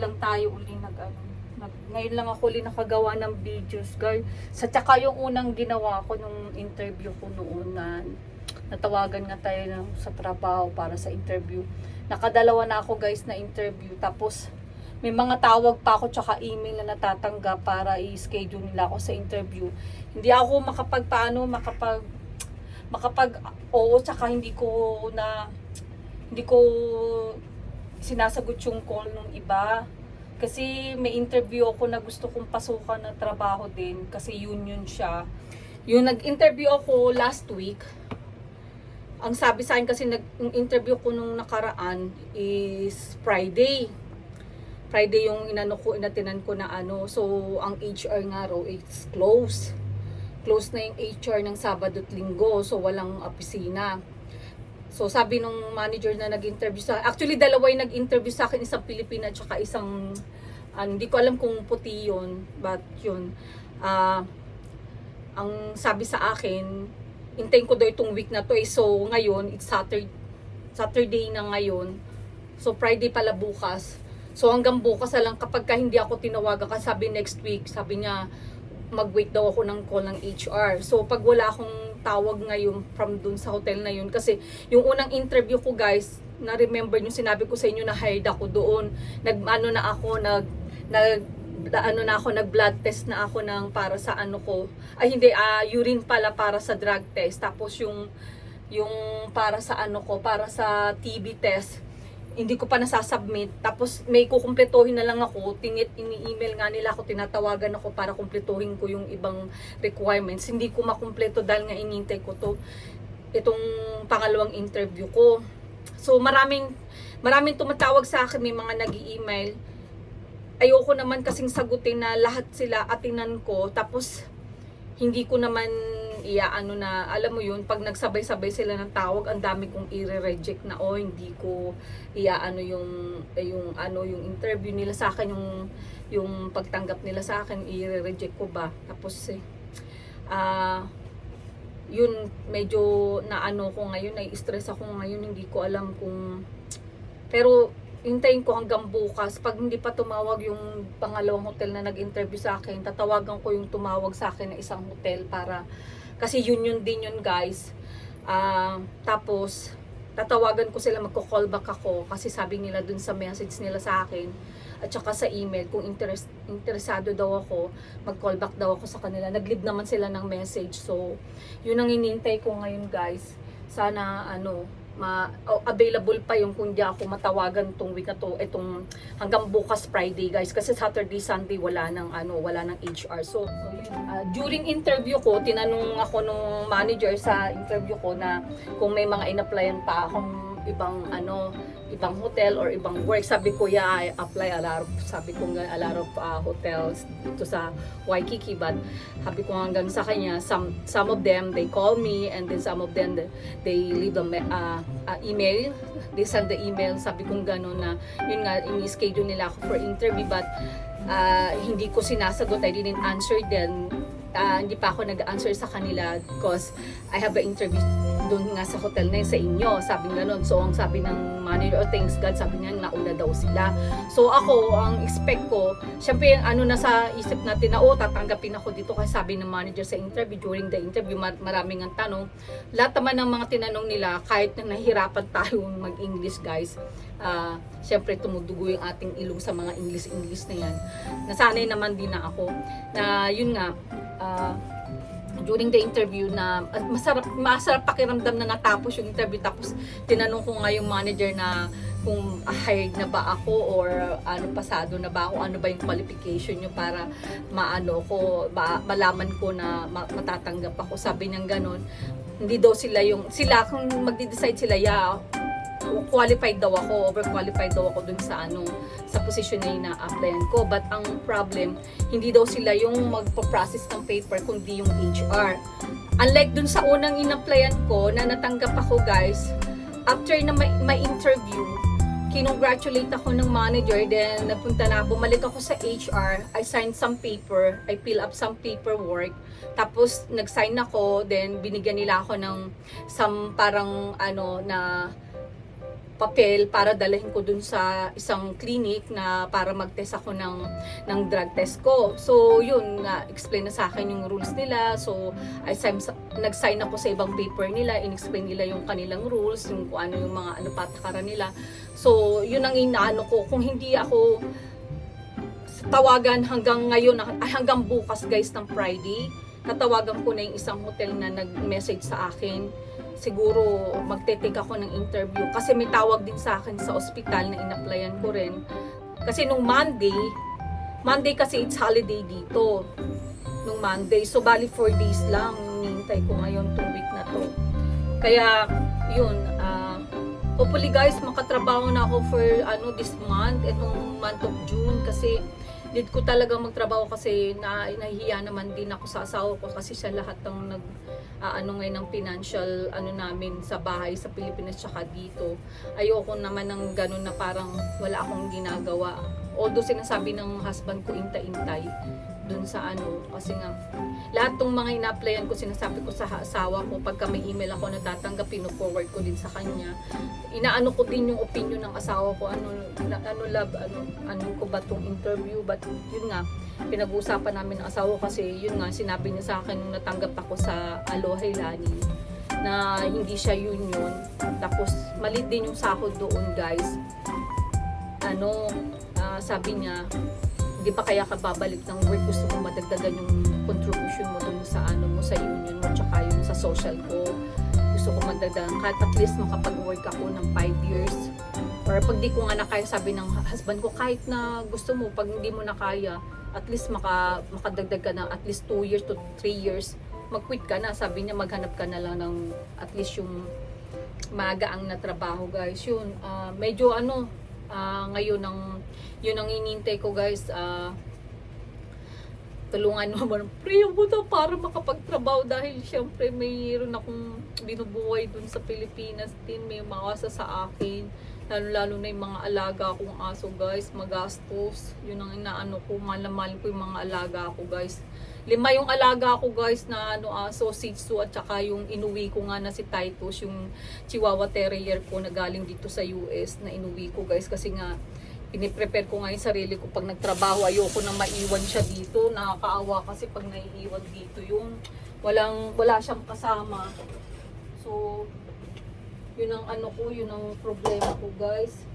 lang tayo uli ngayon lang ako uli nakagawa ng videos, guys. Sa tsaka yung unang ginawa ko nung interview ko noon na natawagan nga tayo sa trabaho para sa interview. Nakadalawa na ako, guys, na interview. Tapos may mga tawag pa ako tsaka email na natatanggap para i-schedule nila ako sa interview. Hindi ako makapag oo, tsaka hindi ko sinasagot yung call nung iba. Kasi may interview ako na gusto kong pasukan na trabaho din. Kasi union siya. Yung nag-interview ako last week, ang sabi sa akin kasi yung interview ko nung nakaraan is Friday. Friday yung inatinan ko na ano. So, ang HR nga raw is close. Close na yung HR ng Sabado at Linggo. So, walang opisina. So, sabi nung manager na nag-interview sa actually, dalawa yung nag-interview sa akin, isang Pilipina at saka isang, hindi ko alam kung puti yun, but yun. Ang sabi sa akin, hintayin ko daw itong week na to eh. So, ngayon, it's Saturday na ngayon. So, Friday pala bukas. So, hanggang bukas na lang kapag hindi ako tinawagan, kasi sabi next week, sabi niya, mag-wait daw ako ng call ng HR. So, pag wala akong tawag ngayon from dun sa hotel na yun, kasi yung unang interview ko, guys, na-remember yung sinabi ko sa inyo na hired ako doon. Nag-blood test na ako ng para sa ano ko. Ay, hindi, urine pala para sa drug test. Tapos yung para sa ano ko, para sa TB test, hindi ko pa nasasubmit. Tapos may kukumpletuhin na lang ako. Ini-email nga nila ako, tinatawagan ako para kumpletuhin ko yung ibang requirements. Hindi ko makumpleto dahil nga inintay ko itong pangalawang interview ko. So maraming tumatawag sa akin, may mga nag-i-email. Ayoko naman kasing sagutin na lahat sila atinan ko. Tapos hindi ko naman iaano na, alam mo yun, pag nagsabay-sabay sila ng tawag, ang dami kong i-reject na, hindi ko iaano yung interview nila sa akin, yung pagtanggap nila sa akin, i-reject ko ba. Tapos yun, medyo naano ko ngayon, nai-stress ako ngayon, hindi ko alam kung, pero hintayin ko hanggang bukas. Pag hindi pa tumawag yung pangalawang hotel na nag-interview sa akin, tatawagan ko yung tumawag sa akin na isang hotel para, kasi union din yun, guys. Tapos tatawagan ko sila, magko-call back ako kasi sabi nila dun sa message nila sa akin at saka sa email kung interesado daw ako, mag-call back daw ako sa kanila. Nag-leave naman sila ng message. So yun ang hinihintay ko ngayon, guys. Sana available pa yung kung di ako matawagan tong week na to, itong hanggang bukas Friday, guys, kasi Saturday, Sunday wala nang HR. So during interview ko, tinanong ako nung manager sa interview ko na kung may mga in-applyan pa akong ibang hotel or ibang work. Sabi ko, I apply a lot of hotels dito sa Waikiki, but sabi ko hanggang sa kanya, some of them they call me, and then some of them they leave the email, they send the email. Sabi ko gano'n na yun nga, ini-schedule nila ako for interview, but hindi ko sinasagot, I didn't answer then. Hindi pa ako nag-answer sa kanila because I have an interview doon nga sa hotel na yun, sa inyo, sabi nga nun. So ang sabi ng manager, thanks God, sabi niya nauna daw sila. So ako, ang expect ko, syempre nasa isip natin na tatanggapin ako dito kasi sabi ng manager sa interview, during the interview maraming ang tanong. Lahat naman ng mga tinanong nila, kahit na nahihirapan tayo mag-English, guys, syempre tumudugo yung ating ilong sa mga English na yan. Nasanay naman din na ako na yun nga, during the interview na masarap pakiramdam na natapos yung interview. Tapos tinanong ko nga yung manager na kung hired na ba ako or pasado na ba ako, ano ba yung qualification nyo para malaman ko na matatanggap ako. Sabi niya ganun, hindi daw sila kung magde-decide sila, qualified daw ako, overqualified daw ako dun sa position na ina-applyan ko. But ang problem, hindi daw sila yung magpo-process ng paper, kundi yung HR. Unlike dun sa unang in-applyan ko na natanggap ako, guys, after na may interview, kinongratulate ako ng manager, then bumalik ako sa HR, I signed some paper, I fill up some paperwork, tapos nag-sign ako, then binigyan nila ako ng some parang papel para dalhin ko dun sa isang clinic na para mag-test ako ng drug test ko. So yun, explain na sa akin yung rules nila. So nag-sign ako sa ibang paper nila, in-explain nila yung kanilang rules, yung kung ano yung mga patakaran nila. So yun ang inaano ko, kung hindi ako tawagan hanggang ngayon, hanggang bukas guys ng Friday, natawagan ko na yung isang hotel na nag-message sa akin. Siguro magte-take ako ng interview kasi may tawag din sa akin sa ospital na in-applyan ko rin. Kasi nung Monday kasi it's holiday dito. Nung Monday, so bali 4 days lang hinihintay ko ngayon tong week na to. Kaya yun, hopefully guys makatrabaho na ako for this month, itong month of June, kasi need ko talaga magtrabaho kasi nahihiya naman din ako sa asawa ko kasi siya lahat ng ngayon ng financial namin sa bahay sa Pilipinas tsaka dito. Ayoko naman ng ganun na parang wala akong ginagawa. Although sinasabi ng husband ko intay-intay dun sa kasi nga lahat ng mga ina-applyan ko, sinasabi ko sa asawa ko, pagka may email ako natatanggap, pino-forward ko din sa kanya. Inaano ko din yung opinion ng asawa ko, ano ko ba tong interview, but yun nga, pinag-uusapan namin ng asawa ko kasi yun nga, sinabi niya sa akin nung natanggap ako sa Aloha Lani na hindi siya union, tapos maliit din yung sahod doon guys. Sabi niya, hindi pa kaya ka babalik ng work, gusto mo madagdagan yung contribution mo dun sa sa union mo tsaka yung sa social ko, gusto ko madagdagan kahit at least makapag-work ako ng 5 years, or pag di ko nga na kaya, sabi ng husband ko, kahit na gusto mo, pag hindi mo na kaya, at least makadagdag ka ng at least 2 years to 3 years, mag-quit ka na, sabi niya, maghanap ka na lang ng at least yung magaang na trabaho guys. Yun, medyo ngayon yun ang inintay ko guys, tulungan naman prayer mo na para makapagtrabaho, dahil syempre mayroon akong binubuhay dun sa Pilipinas din, may mawasa sa akin, lalo na yung mga alaga akong aso guys, magastos. Yun ang inaano ko, mahal ko yung mga alaga ko guys. 5 yung alaga ko guys na aso, Shih Tzu, at saka yung inuwi ko nga na si Titus, yung Chihuahua Terrier ko na galing dito sa US, na inuwi ko guys kasi nga piniprepare ko nga yung sarili ko pag nagtrabaho, ayoko nang maiwan siya dito. Nakakaawa kasi pag naiiwan dito yung wala siyang kasama. So yun ang yun ang problema ko guys.